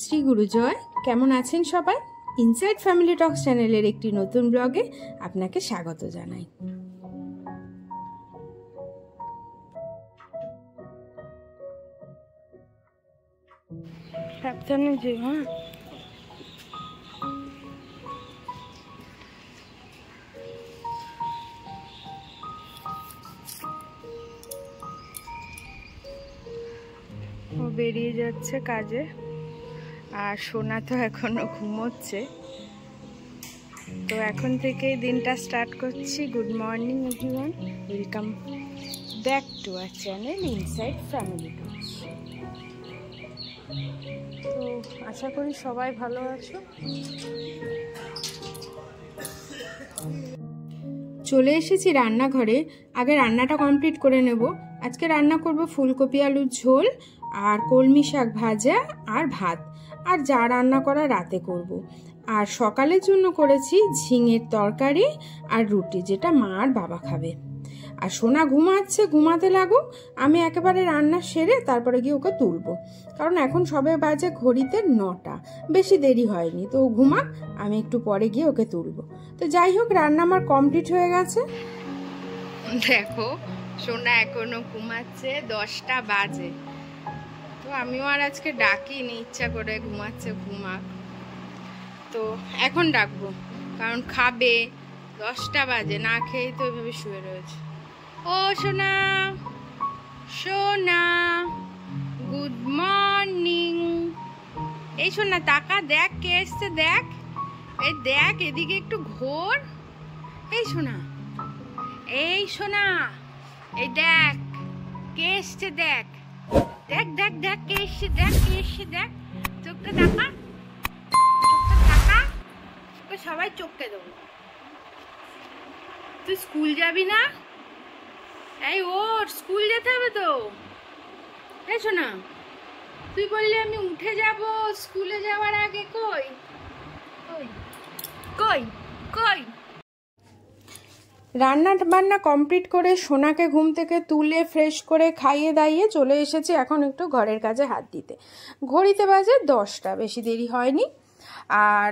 শ্রী গুরু জয়। কেমন আছেন সবাই? ইনসাইড ফ্যামিলি টক্স চ্যানেলের একটি নতুন ব্লগে আপনাকে স্বাগত জানাই। সাবধানে যে হ্যাঁ ও বেরিয়ে যাচ্ছে কাজে, আর সোনা তো এখনো ঘুমোচ্ছে। তো এখন থেকেই দিনটা স্টার্ট করছি। Good morning everyone, welcome back to our channel inside family talks. তো আশা করি সবাই ভালো আছো। চলে এসেছি রান্নাঘরে। আগে রান্নাটা কমপ্লিট করে নেব। আজকে রান্না করব ফুলকপি আলুর ঝোল আর কলমি শাক ভাজা আর ভাত, আর যা রান্না করা রাতে করব। আর সকালের জন্য করেছি ঝিঙের তরকারি আর রুটি, যেটা মা আর বাবা খাবে। আর সোনা ঘুমাচ্ছে, ঘুমাতে লাগুক। আমি একেবারে রান্না সেরে তারপরে গিয়ে ওকে তুলবো, কারণ এখন সবে বাজে ঘড়িতে 9টা, বেশি দেরি হয়নি। তো ঘুমাক, আমি একটু পরে গিয়ে ওকে তুলবো। তো যাই হোক, রান্না আমার কমপ্লিট হয়ে গেছে। দেখো সোনা এখনো ঘুমাচ্ছে, 10টা বাজে। তো আমিও আর আজকে ডাকিনি, ইচ্ছা করে ঘুমাচ্ছে, ঘুমাক। তো এখন ডাকবো, কারণ খাবে। 10টা বাজে, না খেয়েই তো এভাবে শুয়ে রয়েছে। ও সোনা, সোনা, গুড মর্নিং। এই সোনা তাকা, দেখ কে এসছে, দেখ। এই দেখ, এদিকে একটু ঘোর। এই সোনা, এই সোনা, এই দেখ কে এসছে, দেখ দেখ দেখ দেখ কে এসছে, দেখ কে এসছে, দেখ। চোখটা দেখা, চোখটা দেখা। সবাই চোখকে দেবো। তুই স্কুল যাবি না? এই ওর স্কুল যেতে হবে তো। এই শোনা, তুই বললি আমি উঠে যাব স্কুলে যাওয়ার আগে। কই কই কই কই? রান্না বান্না কমপ্লিট করে সোনাকে ঘুম থেকে তুলে ফ্রেশ করে খাইয়ে দাইয়ে চলে এসেছি এখন একটু ঘরের কাজে হাত দিতে। ঘড়িতে বাজে 10টা, বেশি দেরি হয়নি। আর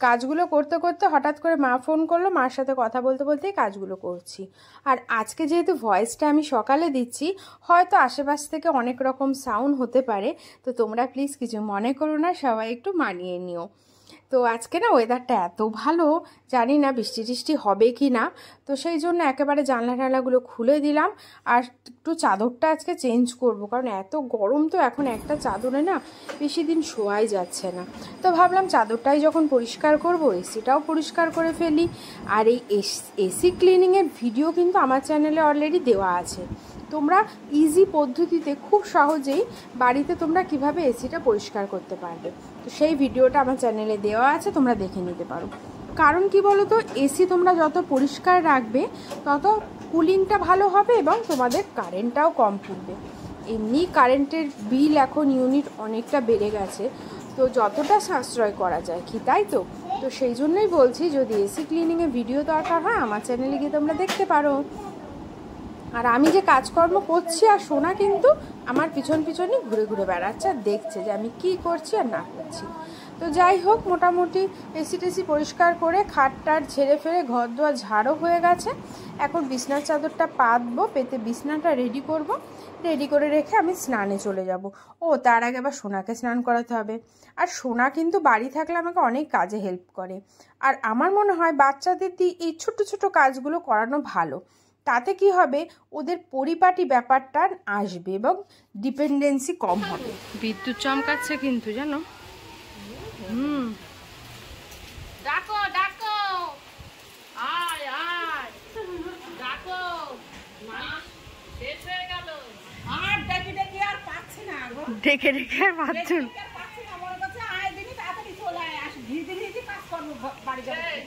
কাজগুলো করতে করতে হঠাৎ করে মা ফোন করলো, মার সাথে কথা বলতে বলতেই কাজগুলো করছি। আর আজকে যেহেতু ভয়েসটা আমি সকালে দিচ্ছি, হয়তো আশেপাশ থেকে অনেক রকম সাউন্ড হতে পারে। তো তোমরা প্লিজ কিছু মনে করো না, সবাই একটু মানিয়ে নিও। তো আজকে না ওয়েদারটা এত ভালো, জানি না বৃষ্টি টিষ্টি হবে কি না। তো সেই জন্য একেবারে জানলা টানলাগুলো খুলে দিলাম। আর একটু চাদরটা আজকে চেঞ্জ করব, কারণ এত গরম তো এখন একটা চাদরে না বেশি দিন শোয়াই যাচ্ছে না। তো ভাবলাম চাদরটাই যখন পরিষ্কার করব, এসিটাও পরিষ্কার করে ফেলি। আর এই এসি ক্লিনিংয়ের ভিডিও কিন্তু আমার চ্যানেলে অলরেডি দেওয়া আছে। তোমরা ইজি পদ্ধতিতে খুব সহজেই বাড়িতে তোমরা কিভাবে এসিটা পরিষ্কার করতে পারবে, তো সেই ভিডিওটা আমার চ্যানেলে দেওয়া আছে, তোমরা দেখে নিতে পারো। কারণ কি বলো তো, এসি তোমরা যত পরিষ্কার রাখবে তত কুলিংটা ভালো হবে এবং তোমাদের কারেন্টটাও কম পড়বে। এমনি কারেন্টের বিল এখন ইউনিট অনেকটা বেড়ে গেছে, তো যতটা সাশ্রয় করা যায় কি, তাই তো। তো সেই জন্যই বলছি, যদি এসি ক্লিনিংয়ে ভিডিও দরকার হয় আমার চ্যানেলে গিয়ে তোমরা দেখতে পারো। আর আমি যে কাজকর্ম করছি, আর সোনা কিন্তু আমার পিছন পিছনই ঘুরে ঘুরে বেড়াচ্ছে আর দেখছে যে আমি কি করছি আর না করছি। তো যাই হোক, মোটামুটি এসি টেসি পরিষ্কার করে খাটটার ঝেড়ে ফেলে ঘর দোয়ার ঝাড়ও হয়ে গেছে। এখন বিছনার চাদরটা পাতবো, পেতে বিছনাটা রেডি করব। রেডি করে রেখে আমি স্নানে চলে যাব। ও তার আগে আবার সোনাকে স্নান করাতে হবে। আর সোনা কিন্তু বাড়ি থাকলে আমাকে অনেক কাজে হেল্প করে। আর আমার মনে হয় বাচ্চাদের দিয়ে এই ছোট ছোট কাজগুলো করানো ভালো। তাতে কি হবে, ওদের পরিপাটি ব্যাপারটা আসবে এবং ডিপেন্ডেন্সি কম হবে। বিদ্যুৎ চমকাচ্ছে কিন্তু, জানো। ডাকো ডাকো, আয় আয়, ডাকো। শেষ হয়ে গেল, আর ডেকে ডেকে আর পাচ্ছি না, ডেকে ডেকে আর পাচ্ছি না।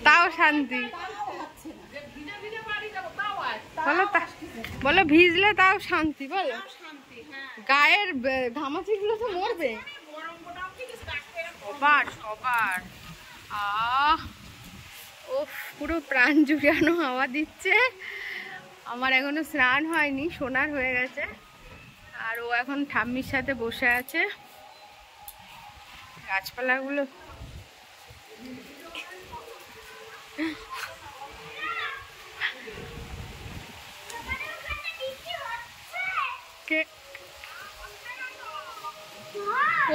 তাও শান্তি, বলো ভিজলে তাও শান্তি, বলো। গায়ের ঘামাচিগুলো তো মরবে সবার সবার। ও পুরো প্রাণ জুড়ানো হাওয়া দিচ্ছে। আমার এখনো স্নান হয়নি, সোনার হয়ে গেছে। আর ও এখন ঠাম্মির সাথে বসে আছে। গাছপালাগুলো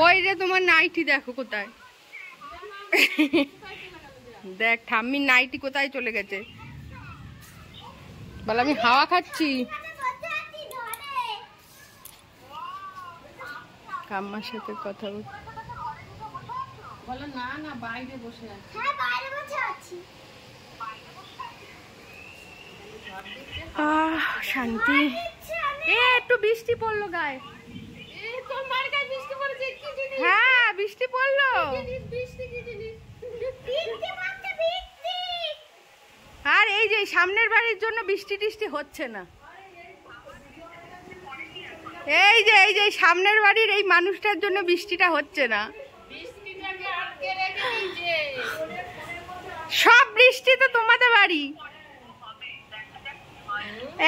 ওই রে তোমার নাইটি দেখো কোথায়, দেখ ঠাম্মির নাইটি কোথায় চলে গেছে। বল আমি হাওয়া খাচ্ছি। কাম্মার সাথে কথা বলো। না না বাইরে বসে আছি। হ্যাঁ বাইরে বসে আছি। শান্তি। একটু বৃষ্টি পড়লো গায়ে। তোমার গায়ে বৃষ্টি পড়েছে কি জিনিস? হ্যাঁ বৃষ্টি পড়লো। বৃষ্টি কি জিনিস? আর এই যে সামনের বাড়ির জন্য বৃষ্টি টিষ্টি হচ্ছে না। এই যে সামনের বাড়ির এই মানুষটার জন্য বৃষ্টিটা হচ্ছে না। সব বৃষ্টি তো তোমাদের বাড়ি।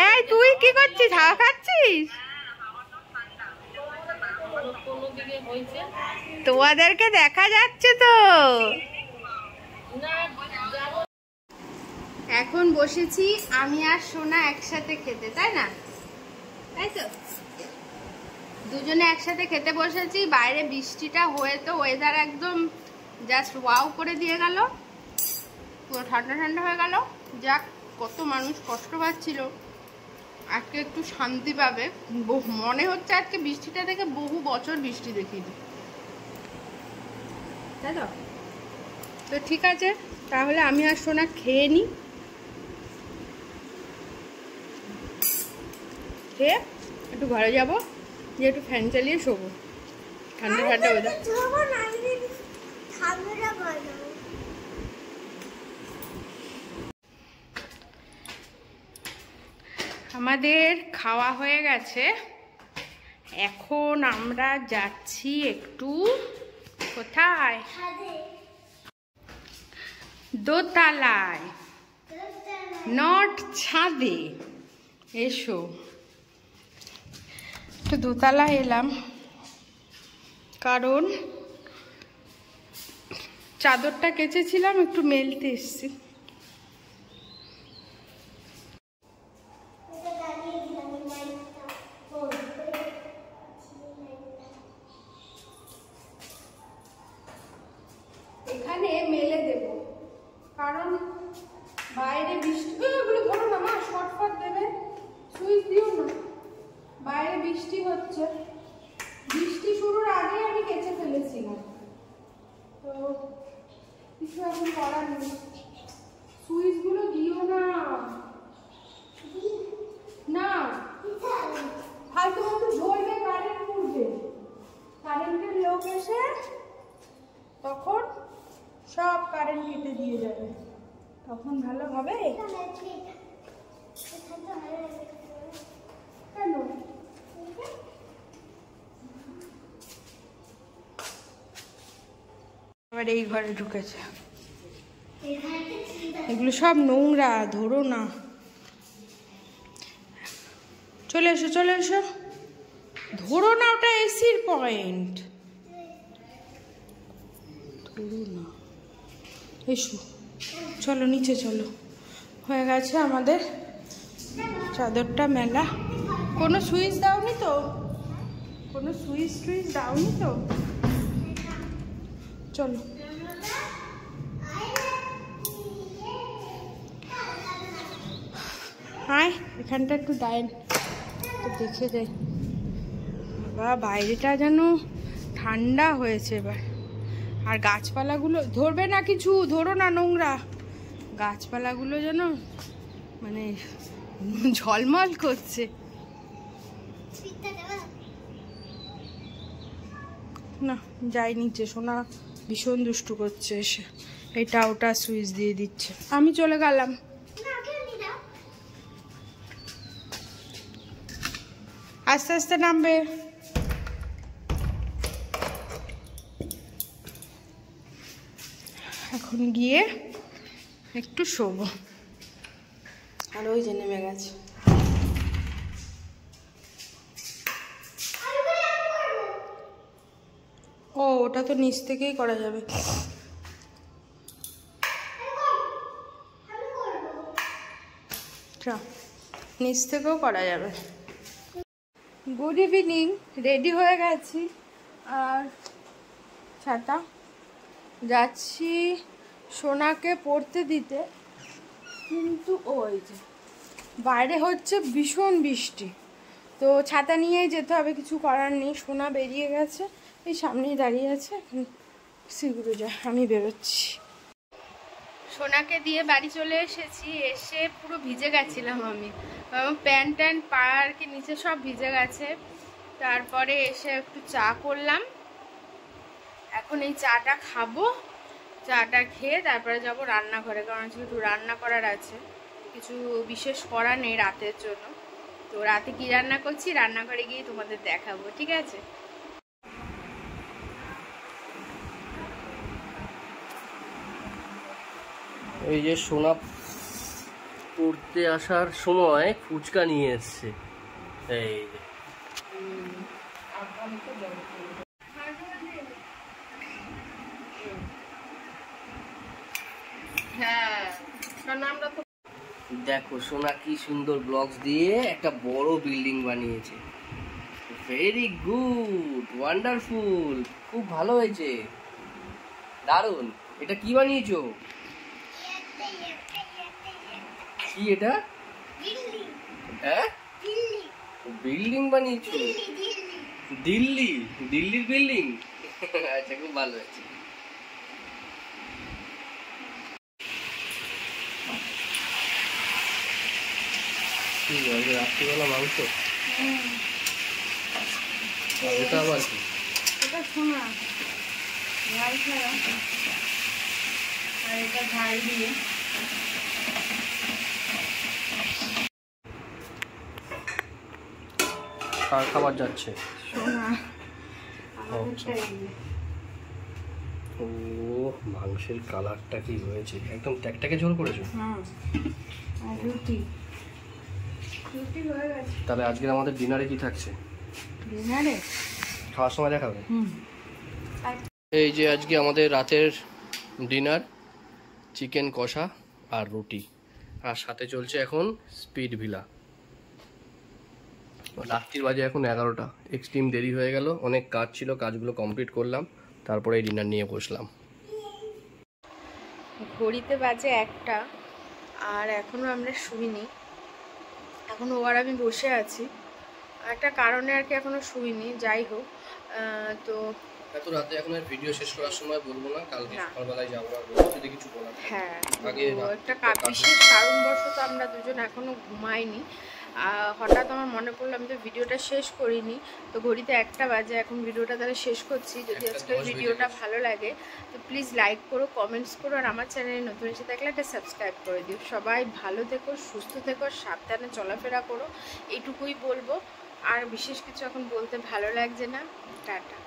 এই তুই কি করছিস? হাওয়া খাচ্ছিস? তোমাদেরকে দেখা যাচ্ছে তো। এখন বসেছি আমি আর সোনা একসাথে খেতে, তাই না? তাই তো, দুজনে একসাথে খেতে বসেছি। বাইরে বৃষ্টিটা হয়ে তো ওয়েদার একদম জাস্ট ওয়াও করে দিয়ে গেল, পুরো ঠান্ডা ঠান্ডা হয়ে গেল। যাক, কত মানুষ কষ্ট পাচ্ছিল, আজকে একটু শান্তি পাবে। মনে হচ্ছে আজকে বৃষ্টিটা দেখে বহু বছর বৃষ্টি দেখিনি, তাই তো? তো ঠিক আছে, তাহলে আমি আর সোনা খেয়ে নিই, খেয়ে একটু ঘরে যাবো, যে একটু ফ্যান চালিয়ে শোবো, ঠান্ডা ঠান্ডা ওয়েদার। আমাদের খাওয়া হয়ে গেছে, এখন আমরা যাচ্ছি একটু কোথায়? দোতলায়, নট ছাদে। এসো, একটু দোতলায় এলাম কারণ চাদরটা কেচেছিলাম, একটু মেলতে এসছি। এখানে মেলে দেব কারণ বাইরে বৃষ্টি, ওগুলো ধরো না মা, শর্টফট দেবে, সুইচ দিও না। বাইরে বৃষ্টি হচ্ছে, বৃষ্টি শুরুর আগে আমি কেচে ফেলেছিলাম, তো কিছু এখন করার নেই। সুইচ গুলো দিও না, না ফালতু মতো ঝরবে, কারেন্ট উঠবে, কারেন্টের লোক এসে তখন সব কারেন্ট কেটে দিয়ে যাবে, তখন ভালো হবে। কেন? আবার এই ঘরে ঢুকেছে, এগুলো সব নোংরা, ধরো না। চলে এসো চলে এসো, ধরো না, ওটা এসির পয়েন্ট, ধরো না। এসো, চলো নিচে চলো। হয়ে গেছে আমাদের চাদরটা মেলা। কোনো সুইচ দাওনি তো? কোনো সুইচ টুইচ দাওনি তো? চলো। হায়, এখানটা একটু ডাইন দেখে যাই। বাবা বাইরেটা যেন ঠান্ডা হয়েছে এবার। আর গাছপালাগুলো ধরবে না, কিছু ধরো না, নোংরা। গাছপালাগুলো যেন মানে ঝলমল করছে। না যাই নিচে, সোনা ভীষণ দুষ্টু করছে এসে, এটা ওটা সুইচ দিয়ে দিচ্ছে। আমি চলে গেলাম। আস্তে আস্তে নামবে। এখন গিয়ে একটু শোবো। আর ওই যে নেমে গেছে। ও ওটা তো নিচ থেকেই করা যাবে। নিচ থেকেও করা যাবে। গুড ইভিনিং, রেডি হয়ে গেছি আর ছাতা যাচ্ছি সোনাকে পড়তে দিতে, কিন্তু ওই যে বাইরে হচ্ছে ভীষণ বৃষ্টি, তো ছাতা নিয়েই যেতে হবে, কিছু করার নেই। সোনা বেরিয়ে গেছে, এই সামনেই দাঁড়িয়ে আছে, এখন সিগুড়ে যায়, আমি বেরোচ্ছি। সোনাকে দিয়ে বাড়ি চলে এসেছি, এসে পুরো ভিজে গেছিলাম আমি, প্যান্ট ট্যান্ট পা আর কি নিচে সব ভিজে গেছে। তারপরে এসে একটু চা করলাম, এখন এই চাটা খাবো, চাটা খেয়ে তারপরে যাব রান্নাঘরে, কারণ আজকে একটু রান্না করার আছে, কিছু বিশেষ করা নেই রাতের জন্য। তো রাতে কি রান্না করছি রান্নাঘরে গিয়ে তোমাদের দেখাবো, ঠিক আছে? এই যে সোনা পড়তে আসার সময় ফুচকা নিয়ে এসছে, এই যে দেখো সোনা কি সুন্দর ব্লকস দিয়ে একটা বড় বিল্ডিং বানিয়েছে। ভেরি গুড, ওয়ান্ডারফুল, খুব ভালো হয়েছে, দারুণ। এটা কি বানিয়েছো? কি এটা? হ্যাঁ, বিল্ডিং বানিয়েছো? দিল্লি, দিল্লির বিল্ডিং। আচ্ছা, খুব ভালো হয়েছে। রাত্রিবেলা মাংস, এটা আবার কি? এটা সোনা ঝাল ছাড়া, আর এটা ঝাল দিয়ে। কার খাবার যাচ্ছে? সোনা। ও, মাংসের কালারটা কি হয়েছে, একদম ট্যাকট্যাকে ঝোল করেছো। আর রুটি, রুটি হয়ে গেছে। তাহলে আজকে আমাদের ডিনারে কি থাকছে? ডিনারে খাওয়ার সময় দেখাবে। এই যে আজকে আমাদের রাতের ডিনার, চিকেন কষা আর রুটি, আর সাথে চলছে এখন স্পিড ভিলা। রাত্রির বাজে এখন 11টা, এক্সট্রিম দেরি হয়ে গেল, অনেক কাজ ছিল, কাজগুলো কমপ্লিট করলাম, তারপরে এই ডিনার নিয়ে বসলাম। ঘড়িতে বাজে 1টা, আর এখনও আমরা শুইনি, এখন ও আর আমি বসে আছি, একটা কারণে আর কি এখনো শুইনি। যাই হোক, তো এত রাতে এখন আর ভিডিও শেষ করার সময় বলবো না, কালকে সকালবেলায় যাবো আর যদি কিছু বলার। হ্যাঁ, আগে একটা বিশেষ কারণবশত আমরা দুজন এখনো ঘুমাইনি। হঠাৎ আমার মনে পড়লো আমি তো ভিডিওটা শেষ করিনি, তো ঘড়িতে 1টা বাজে, এখন ভিডিওটা তাহলে শেষ করছি। যদি আজকের ভিডিওটা ভালো লাগে তো প্লিজ লাইক করো, কমেন্টস করো, আর আমার চ্যানেলে নতুন এসে থাকলে একটা সাবস্ক্রাইব করে দিও। সবাই ভালো থেকো, সুস্থ থেকো, সাবধানে চলাফেরা করো, এইটুকুই বলবো। আর বিশেষ কিছু এখন বলতে ভালো লাগছে না। টাটা।